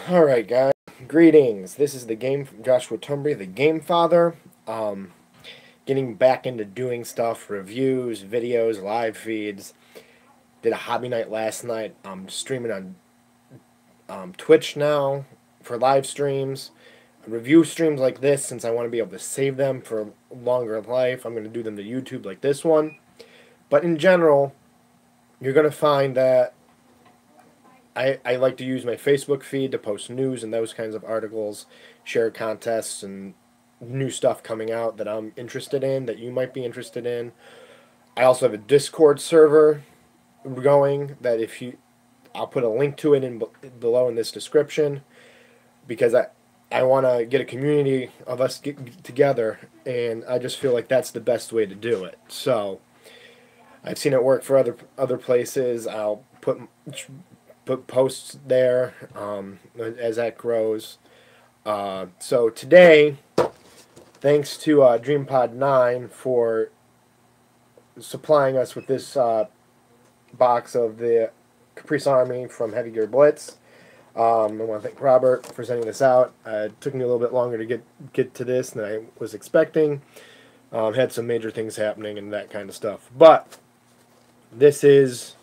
Alright, guys. Greetings. This is Joshua Tumbry, the Gamefather. Getting back into doing stuff, reviews, videos, live feeds. Did a hobby night last night. I'm streaming on Twitch now for live streams. Review streams like this, since I want to be able to save them for a longer life, I'm going to do them to YouTube like this one. But in general, you're going to find that I like to use my Facebook feed to post news and those kinds of articles, share contests and new stuff coming out that I'm interested in, that you might be interested in. I also have a Discord server going that I'll put a link to it below in this description, because I want to get a community of us get together, and I just feel like that's the best way to do it. So I've seen it work for other places. I'll put posts there as that grows. So today, thanks to DreamPod 9 for supplying us with this box of the Caprice Army from Heavy Gear Blitz. I want to thank Robert for sending this out. It took me a little bit longer to get to this than I was expecting. Had some major things happening and that kind of stuff. But this is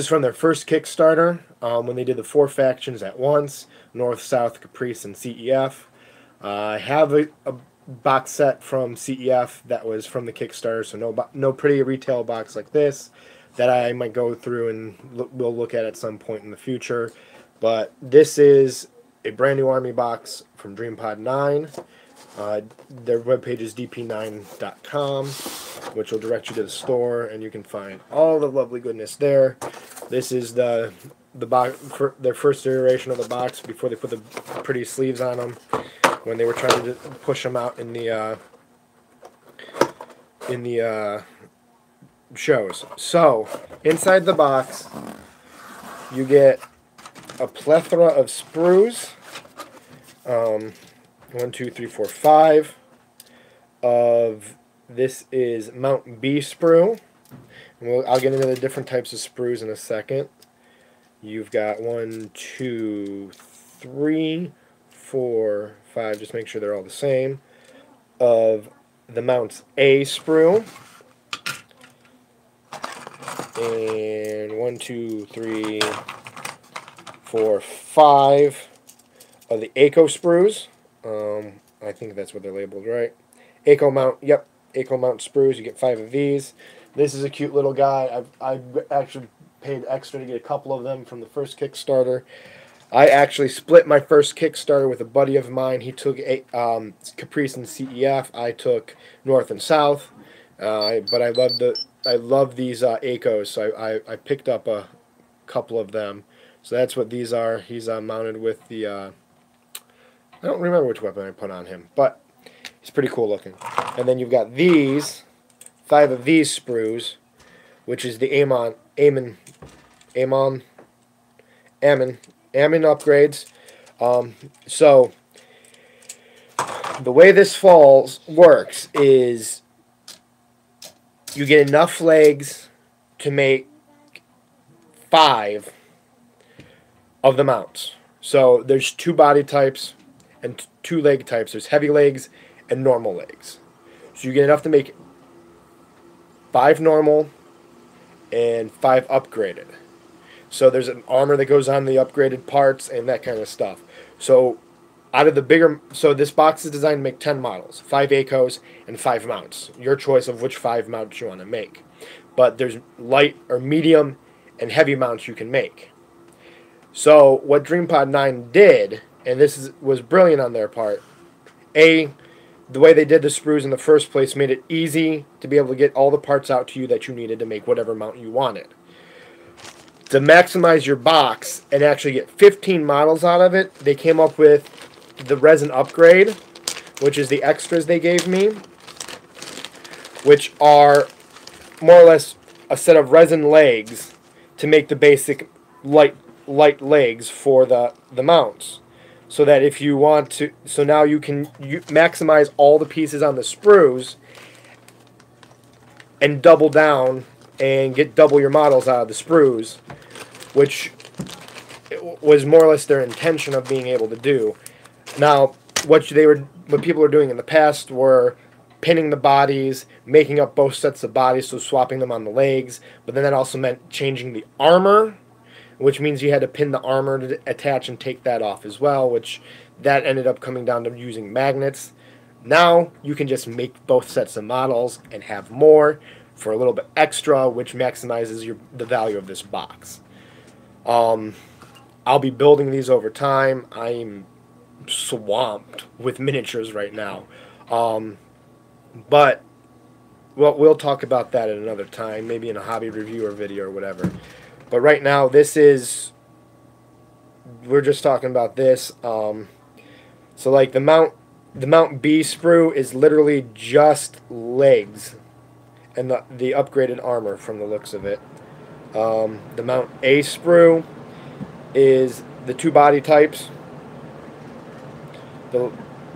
from their first Kickstarter, when they did the 4 factions at once: North, South, Caprice, and CEF. I have a box set from CEF that was from the Kickstarter, so no pretty retail box like this that I might go through and we'll look at some point in the future. But this is a brand new Army box from DreamPod 9. Their webpage is dp9.com, which will direct you to the store, and you can find all the lovely goodness there. This is the box for their first iteration of the box before they put the pretty sleeves on them, when they were trying to push them out in the shows. So inside the box, you get a plethora of sprues. 1, 2, 3, 4, 5 of this is Mount B sprue. I'll get into the different types of sprues in a second. You've got 1, 2, 3, 4, 5. Just make sure they're all the same. Of the Mounts A sprue. And 1, 2, 3, 4, 5 of the ACO sprues. I think that's what they're labeled, right? ACO mount, yep, ACO mount sprues. You get 5 of these. This is a cute little guy. I actually paid extra to get a couple of them from the first Kickstarter. I actually split my first Kickstarter with a buddy of mine. He took Caprice and CEF. I took North and South. But I love these ACOs, so I picked up a couple of them. So that's what these are. He's mounted with the I don't remember which weapon I put on him, but he's pretty cool looking. And then you've got these 5 of these sprues, which is the Ammon upgrades. So the way this works is you get enough legs to make 5 of the mounts. So there's 2 body types and 2 leg types. There's heavy legs and normal legs. So you get enough to make 5 normal and 5 upgraded. So there's an armor that goes on the upgraded parts and that kind of stuff. So this box is designed to make 10 models, 5 ACOs and 5 mounts. Your choice of which 5 mounts you want to make. But there's light or medium and heavy mounts you can make. So what DreamPod 9 did, and this was brilliant on their part, the way they did the sprues in the first place made it easy to be able to get all the parts out to you that you needed to make whatever mount you wanted. To maximize your box and actually get 15 models out of it, they came up with the resin upgrade, which is the extras they gave me, which are more or less a set of resin legs to make the basic light legs for the mounts. So that if you want to, so now you can maximize all the pieces on the sprues and double down and get double your models out of the sprues, which was more or less their intention of being able to do. Now, what people were doing in the past were pinning the bodies, making up both sets of bodies, so swapping them on the legs. But then that also meant changing the armor, which means you had to pin the armor to attach and take that off as well, which that ended up coming down to using magnets. Now you can just make both sets of models and have more for a little bit extra, which maximizes the value of this box. I'll be building these over time. I'm swamped with miniatures right now. But we'll talk about that at another time, maybe in a hobby review or video or whatever. But right now, we're just talking about this. So like the Mount B sprue is literally just legs and the upgraded armor from the looks of it. The Mount A sprue is the two body types.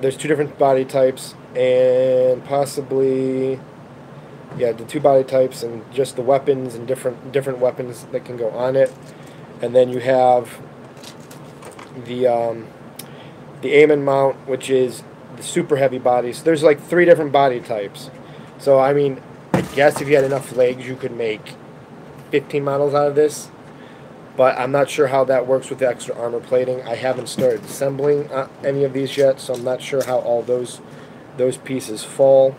There's two different body types, and possibly, yeah, the two body types and just the weapons and different weapons that can go on it. And then you have the Aimon mount, which is the super heavy body. So there's like 3 different body types. So I mean, I guess if you had enough legs, you could make 15 models out of this. But I'm not sure how that works with the extra armor plating. I haven't started assembling any of these yet, so I'm not sure how all those pieces fall.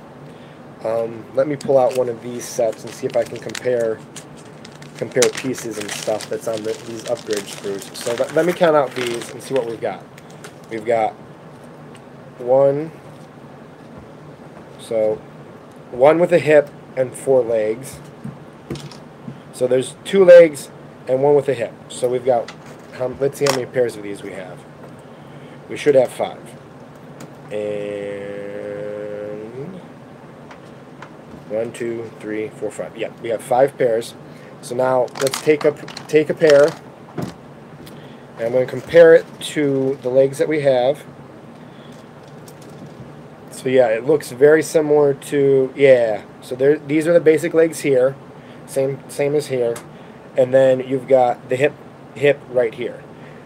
Let me pull out one of these sets and see if I can compare pieces and stuff that's on these upgrade sprues. So let me count out these and see what we've got. We've got 1, so 1 with a hip and 4 legs. So there's 2 legs and 1 with a hip. So we've got, let's see how many pairs of these we have. We should have 5. And 1, 2, 3, 4, 5. Yeah, we have 5 pairs. So now let's take a pair, and I'm going to compare it to the legs that we have. So yeah, it looks very similar to, yeah. So these are the basic legs here, same as here. And then you've got the hip right here.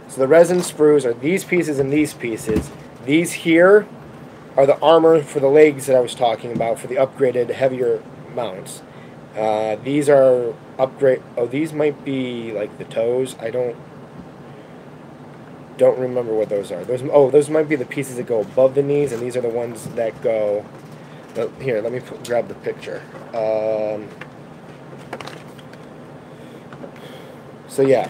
So the resin sprues are these pieces and these pieces. These here are the armor for the legs that I was talking about for the upgraded heavier mounts. These are upgrade. Oh, these might be like the toes. I don't remember what those are. Those might be the pieces that go above the knees, and these are the ones that go. Here, let me grab the picture. So yeah,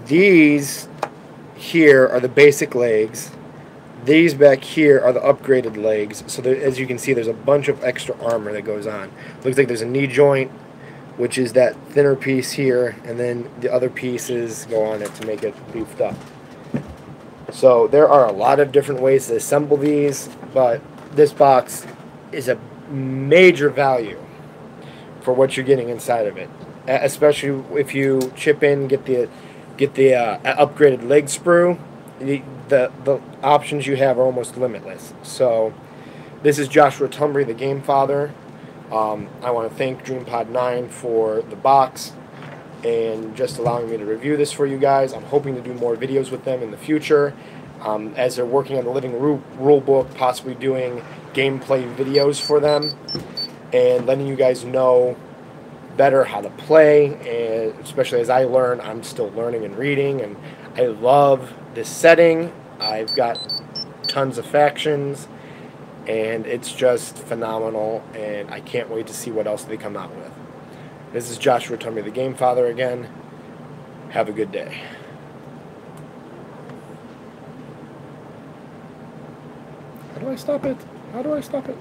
these here are the basic legs. These back here are the upgraded legs. So as you can see, there's a bunch of extra armor that goes on. Looks like there's a knee joint, which is that thinner piece here, and then the other pieces go on it to make it beefed up. So there are a lot of different ways to assemble these, but this box is a major value for what you're getting inside of it. Especially if you chip in, get the upgraded leg sprue, the options you have are almost limitless. So this is Joshua Tumbry, the Gamefather. I want to thank DreamPod9 for the box and just allowing me to review this for you guys. I'm hoping to do more videos with them in the future, as they're working on the living rule book, possibly doing gameplay videos for them and letting you guys know better how to play, and especially as I learn. I'm still learning and reading, and I love this setting. I've got tons of factions, and it's just phenomenal, and I can't wait to see what else they come out with. This is Joshua Tumbry, the Gamefather again. Have a good day. How do I stop it? How do I stop it?